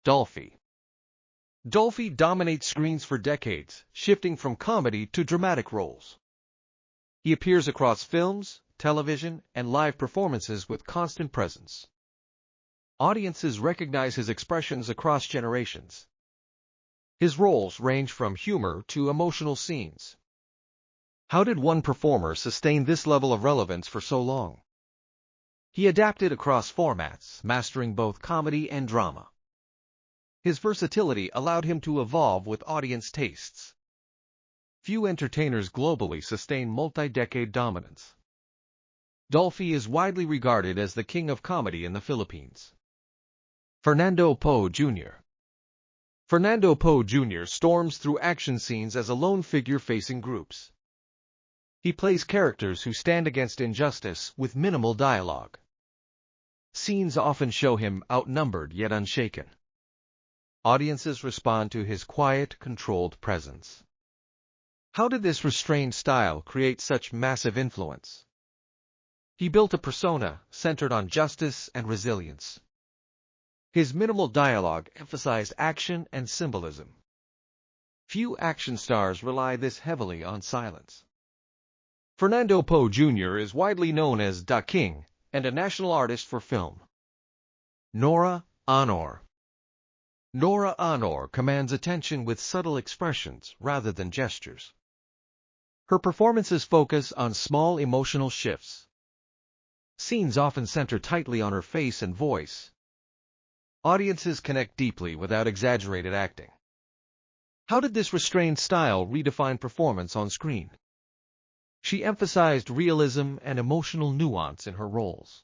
Dolphy. Dolphy dominates screens for decades, shifting from comedy to dramatic roles. He appears across films, television, and live performances with constant presence. Audiences recognize his expressions across generations. His roles range from humor to emotional scenes. How did one performer sustain this level of relevance for so long? He adapted across formats, mastering both comedy and drama. His versatility allowed him to evolve with audience tastes. Few entertainers globally sustain multi-decade dominance. Dolphy is widely regarded as the king of comedy in the Philippines. Fernando Poe Jr. Fernando Poe Jr. storms through action scenes as a lone figure facing groups. He plays characters who stand against injustice with minimal dialogue. Scenes often show him outnumbered yet unshaken. Audiences respond to his quiet, controlled presence. How did this restrained style create such massive influence? He built a persona centered on justice and resilience. His minimal dialogue emphasized action and symbolism. Few action stars rely this heavily on silence. Fernando Poe Jr. is widely known as the King and a national artist for film. Nora Aunor. Nora Aunor commands attention with subtle expressions rather than gestures. Her performances focus on small emotional shifts. Scenes often center tightly on her face and voice. Audiences connect deeply without exaggerated acting. How did this restrained style redefine performance on screen? She emphasized realism and emotional nuance in her roles.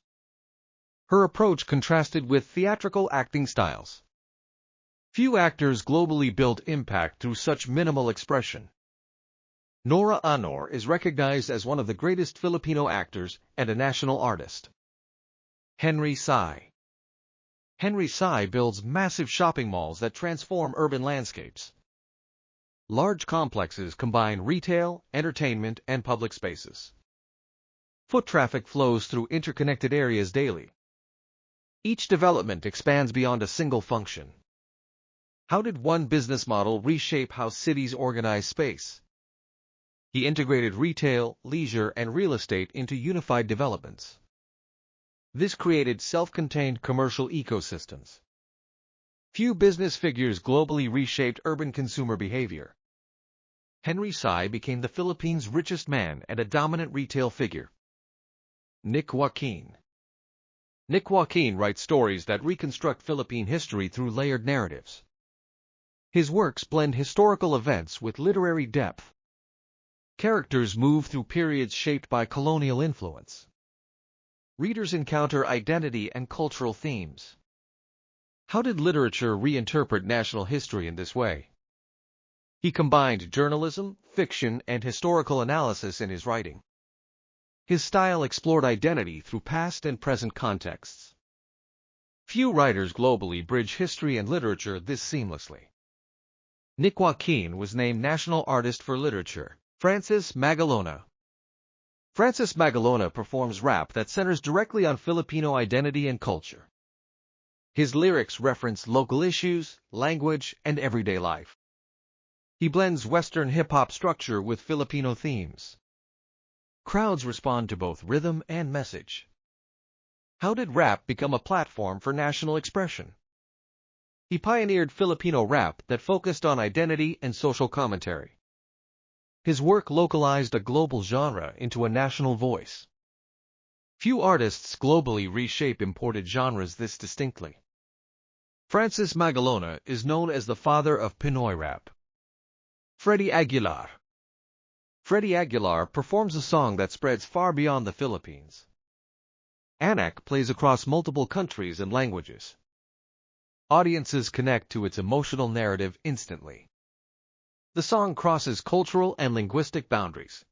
Her approach contrasted with theatrical acting styles. Few actors globally built impact through such minimal expression. Nora Aunor is recognized as one of the greatest Filipino actors and a national artist. Henry Sy. Henry Sy builds massive shopping malls that transform urban landscapes. Large complexes combine retail, entertainment, and public spaces. Foot traffic flows through interconnected areas daily. Each development expands beyond a single function. How did one business model reshape how cities organize space? He integrated retail, leisure, and real estate into unified developments. This created self-contained commercial ecosystems. Few business figures globally reshaped urban consumer behavior. Henry Sy became the Philippines' richest man and a dominant retail figure. Joaquin. Joaquin writes stories that reconstruct Philippine history through layered narratives. His works blend historical events with literary depth. Characters move through periods shaped by colonial influence. Readers encounter identity and cultural themes. How did literature reinterpret national history in this way? He combined journalism, fiction, and historical analysis in his writing. His style explored identity through past and present contexts. Few writers globally bridge history and literature this seamlessly. Joaquin was named National Artist for Literature. Magalona. Magalona performs rap that centers directly on Filipino identity and culture. His lyrics reference local issues, language, and everyday life. He blends Western hip-hop structure with Filipino themes. Crowds respond to both rhythm and message. How did rap become a platform for national expression? He pioneered Filipino rap that focused on identity and social commentary. His work localized a global genre into a national voice. Few artists globally reshape imported genres this distinctly. Magalona is known as the father of Pinoy rap. Freddie Aguilar. Freddie Aguilar performs a song that spreads far beyond the Philippines. Anak plays across multiple countries and languages. Audiences connect to its emotional narrative instantly. The song crosses cultural and linguistic boundaries.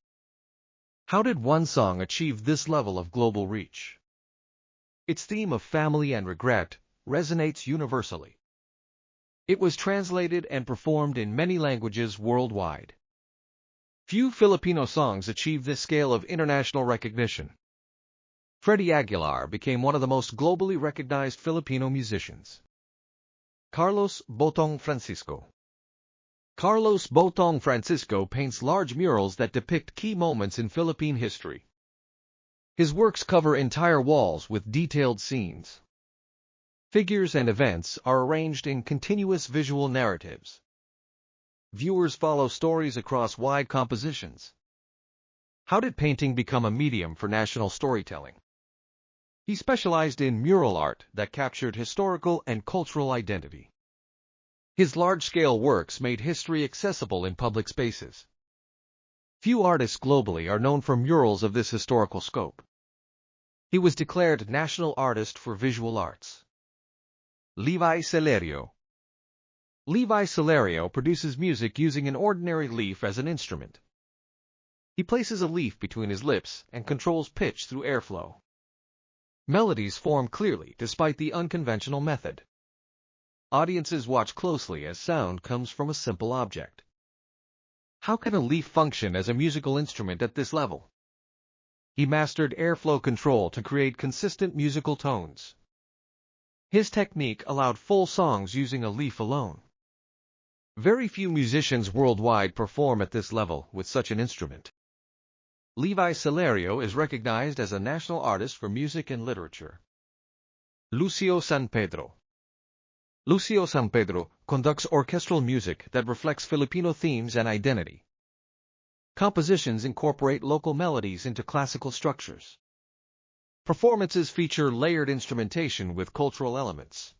How did one song achieve this level of global reach? Its theme of family and regret resonates universally. It was translated and performed in many languages worldwide. Few Filipino songs achieve this scale of international recognition. Freddie Aguilar became one of the most globally recognized Filipino musicians. Carlos Botong Francisco. Carlos Botong Francisco paints large murals that depict key moments in Philippine history. His works cover entire walls with detailed scenes. Figures and events are arranged in continuous visual narratives. Viewers follow stories across wide compositions. How did painting become a medium for national storytelling? He specialized in mural art that captured historical and cultural identity. His large-scale works made history accessible in public spaces. Few artists globally are known for murals of this historical scope. He was declared National Artist for Visual Arts. Levi Celerio. Levi Celerio produces music using an ordinary leaf as an instrument. He places a leaf between his lips and controls pitch through airflow. Melodies form clearly despite the unconventional method. Audiences watch closely as sound comes from a simple object. How can a leaf function as a musical instrument at this level? He mastered airflow control to create consistent musical tones. His technique allowed full songs using a leaf alone. Very few musicians worldwide perform at this level with such an instrument. Levi Celerio is recognized as a national artist for music and literature. Lucio San Pedro. Lucio San Pedro conducts orchestral music that reflects Filipino themes and identity. Compositions incorporate local melodies into classical structures. Performances feature layered instrumentation with cultural elements.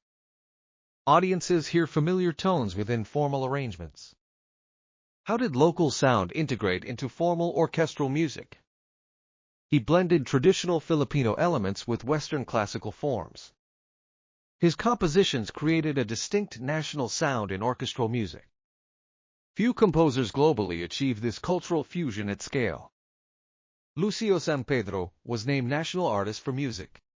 Audiences hear familiar tones within formal arrangements. How did local sound integrate into formal orchestral music? He blended traditional Filipino elements with Western classical forms. His compositions created a distinct national sound in orchestral music. Few composers globally achieve this cultural fusion at scale. Lucio San Pedro was named National Artist for Music.